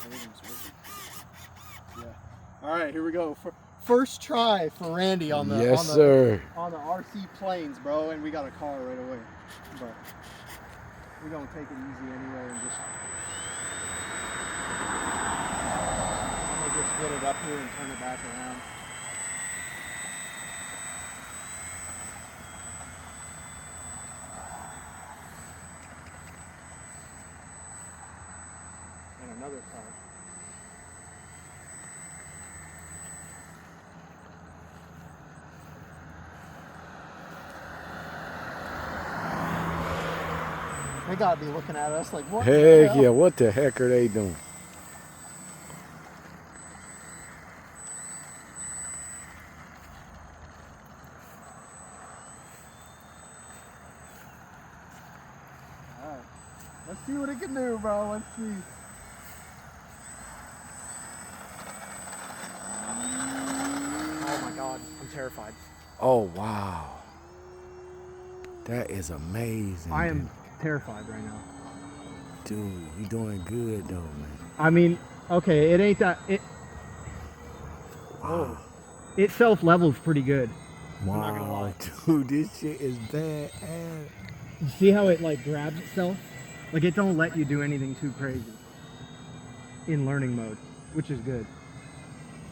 Everything's working. Yeah. All right, here we go. First try for Randy on the yes, sir. on the RC planes, bro, and we got a car right away. But we're gonna take it easy anyway and just. I'm gonna just get it up here and turn it back around. And another car. They gotta be looking at us like, what? Heck yeah, what the heck are they doing? Alright. Let's see what it can do, bro. Let's see. Oh my god, I'm terrified. Oh, wow. That is amazing. I am terrified right now. Dude, you're doing good though, man. I mean, okay, it ain't that Wow. it self-levels pretty good. Wow, I'm not gonna lie. dude, this shit is bad. You see how it like grabs itself? Like it don't let you do anything too crazy in learning mode, which is good.